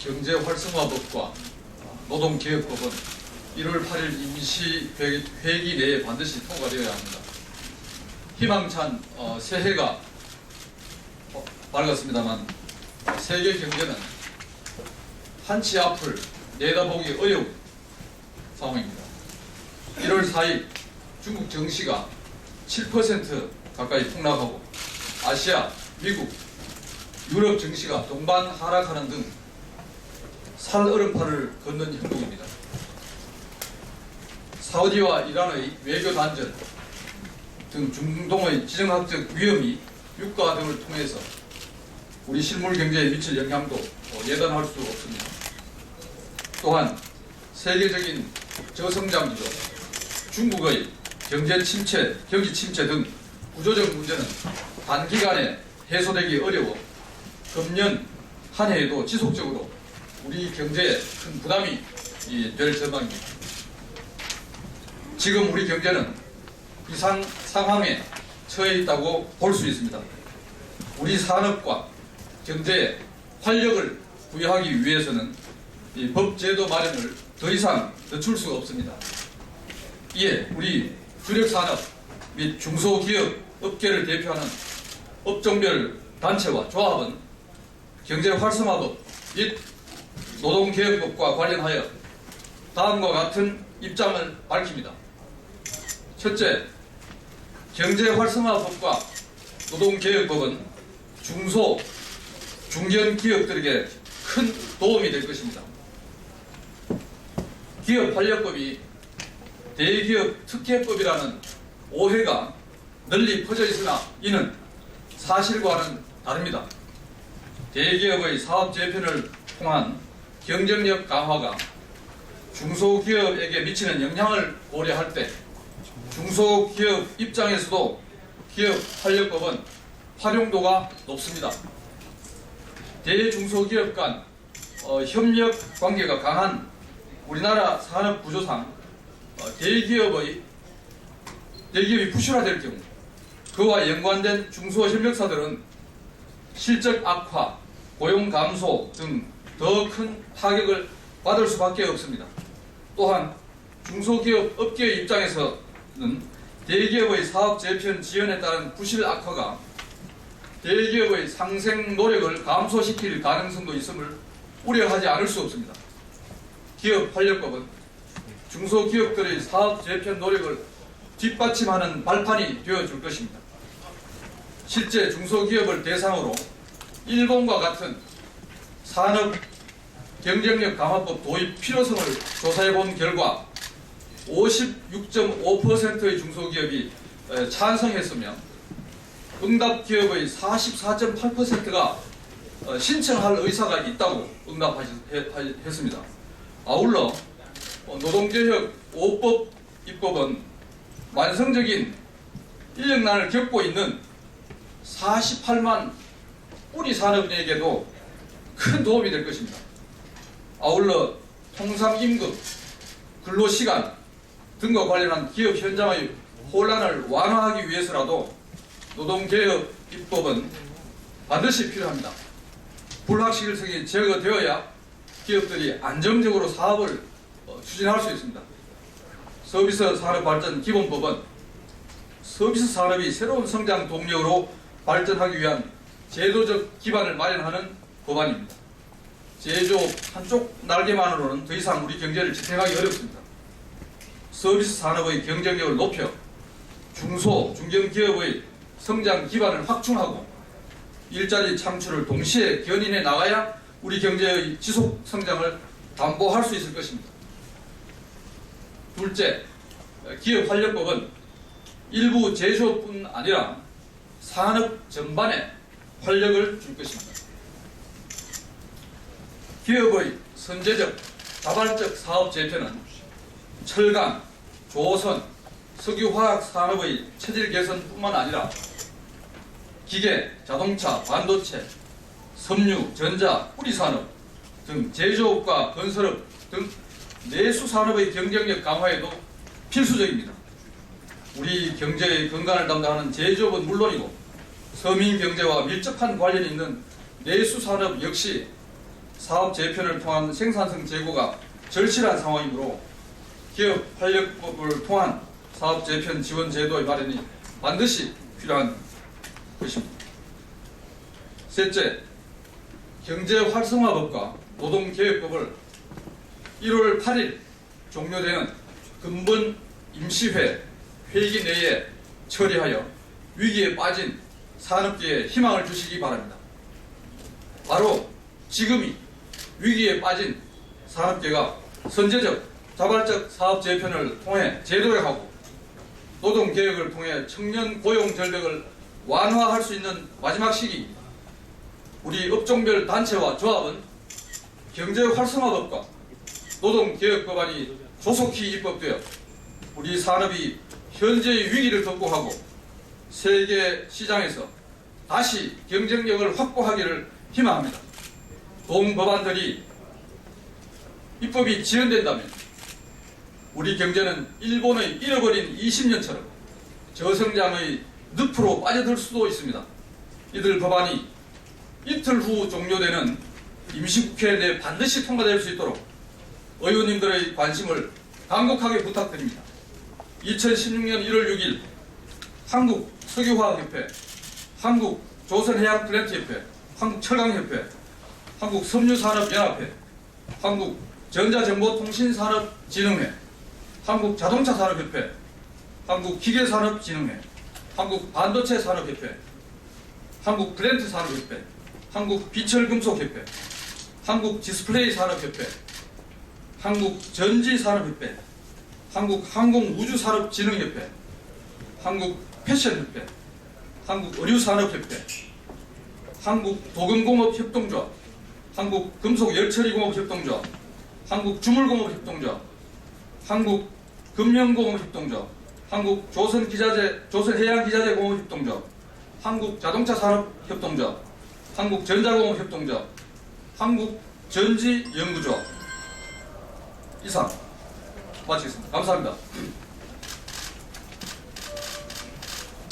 경제활성화법과 노동개혁법은 1월 8일 임시 회기 내에 반드시 통과되어야 합니다. 희망찬 새해가 밝았습니다만 세계 경제는 한치 앞을 내다보기 어려운 상황입니다. 1월 4일 중국 증시가 7% 가까이 폭락하고 아시아, 미국, 유럽 증시가 동반 하락하는 등 살얼음판을 걷는 형국입니다. 사우디와 이란의 외교 단절 등 중동의 지정학적 위험이 유가 등을 통해서 우리 실물 경제에 미칠 영향도 예단할 수 없습니다. 또한 세계적인 저성장기조, 중국의 경제 침체, 경기 침체 등 구조적 문제는 단기간에 해소되기 어려워 금년 한 해에도 지속적으로 우리 경제에 큰 부담이 될 전망입니다. 지금 우리 경제는 이상 상황에 처해 있다고 볼 수 있습니다. 우리 산업과 경제에 활력을 부여하기 위해서는 이 법제도 마련을 더 이상 늦출 수 없습니다. 이에 우리 주력산업 및 중소기업 업계를 대표하는 업종별 단체와 조합은 경제활성화법 및 노동개혁법과 관련하여 다음과 같은 입장을 밝힙니다. 첫째, 경제활성화법과 노동개혁법은 중소, 중견기업들에게 큰 도움이 될 것입니다. 기업활력법이 대기업 특혜법이라는 오해가 널리 퍼져 있으나 이는 사실과는 다릅니다. 대기업의 사업 재편을 통한 경쟁력 강화가 중소기업에게 미치는 영향을 고려할 때 중소기업 입장에서도 기업활력법은 활용도가 높습니다. 대중소기업 간 협력 관계가 강한 우리나라 산업 구조상 대기업이 부실화될 경우 그와 연관된 중소협력사들은 실적 악화, 고용 감소 등 더 큰 타격을 받을 수밖에 없습니다. 또한 중소기업 업계의 입장에서는 대기업의 사업 재편 지연에 따른 부실 악화가 대기업의 상생 노력을 감소시킬 가능성도 있음을 우려하지 않을 수 없습니다. 기업활력법은 중소기업들의 사업 재편 노력을 뒷받침하는 발판이 되어줄 것입니다. 실제 중소기업을 대상으로 일본과 같은 산업 경쟁력 강화법 도입 필요성을 조사해본 결과 56.5%의 중소기업이 찬성했으며 응답 기업의 44.8%가 신청할 의사가 있다고 응답했습니다. 아울러 노동개혁 5법 입법은 만성적인 인력난을 겪고 있는 48만 뿌리 산업인에게도 큰 도움이 될 것입니다. 아울러 통상임금, 근로시간 등과 관련한 기업 현장의 혼란을 완화하기 위해서라도 노동개혁 입법은 반드시 필요합니다. 불확실성이 제거되어야 기업들이 안정적으로 사업을 추진할 수 있습니다. 서비스 산업 발전 기본법은 서비스 산업이 새로운 성장 동력으로 발전하기 위한 제도적 기반을 마련하는 법안입니다. 제조업 한쪽 날개만으로는 더 이상 우리 경제를 지탱하기 어렵습니다. 서비스 산업의 경쟁력을 높여 중소, 중견기업의 성장 기반을 확충하고 일자리 창출을 동시에 견인해 나가야 우리 경제의 지속 성장을 담보할 수 있을 것입니다. 둘째, 기업활력법은 일부 제조업뿐 아니라 산업 전반에 활력을 줄 것입니다. 기업의 선제적, 자발적 사업 재편은 철강, 조선, 석유화학 산업의 체질 개선뿐만 아니라 기계, 자동차, 반도체, 섬유, 전자, 뿌리산업 등 제조업과 건설업 등 내수산업의 경쟁력 강화에도 필수적입니다. 우리 경제의根幹을 담당하는 제조업은 물론이고 서민경제와 밀접한 관련이 있는 내수산업 역시 사업 재편을 통한 생산성 제고가 절실한 상황이므로 기업 활력법을 통한 사업 재편 지원 제도의 마련이 반드시 필요한 것입니다. 셋째, 경제활성화법과 노동개혁법을 1월 8일 종료되는 근본 임시회 회기 내에 처리하여 위기에 빠진 산업계에 희망을 주시기 바랍니다. 바로 지금이 위기에 빠진 산업계가 선제적, 자발적 사업 재편을 통해 재도약하고 노동개혁을 통해 청년 고용 절벽을 완화할 수 있는 마지막 시기입니다. 우리 업종별 단체와 조합은 경제활성화법과 노동개혁법안이 조속히 입법되어 우리 산업이 현재의 위기를 극복하고 세계 시장에서 다시 경쟁력을 확보하기를 희망합니다. 동법안들이 입법이 지연된다면 우리 경제는 일본의 잃어버린 20년처럼 저성장의 늪으로 빠져들 수도 있습니다. 이들 법안이 이틀 후 종료되는 임시국회 내 반드시 통과될 수 있도록 의원님들의 관심을 간곡하게 부탁드립니다. 2016년 1월 6일 한국석유화학협회, 한국조선해양플랜트협회, 한국철강협회, 한국섬유산업연합회, 한국전자정보통신산업진흥회, 한국자동차산업협회, 한국기계산업진흥회, 한국반도체산업협회, 한국플랜트산업협회, 한국비철금속협회, 한국디스플레이산업협회, 한국전지산업협회, 한국항공우주산업진흥협회, 한국패션협회, 한국의류산업협회, 한국도금공업협동조합, 한국금속열처리공업협동조합, 한국주물공업협동조합, 한국금형공업협동조합, 한국조선해양기자재공업협동조합, 한국자동차산업협동조합, 한국전자공업협동조합, 한국전지연구조합. 이상 마치겠습니다. 감사합니다.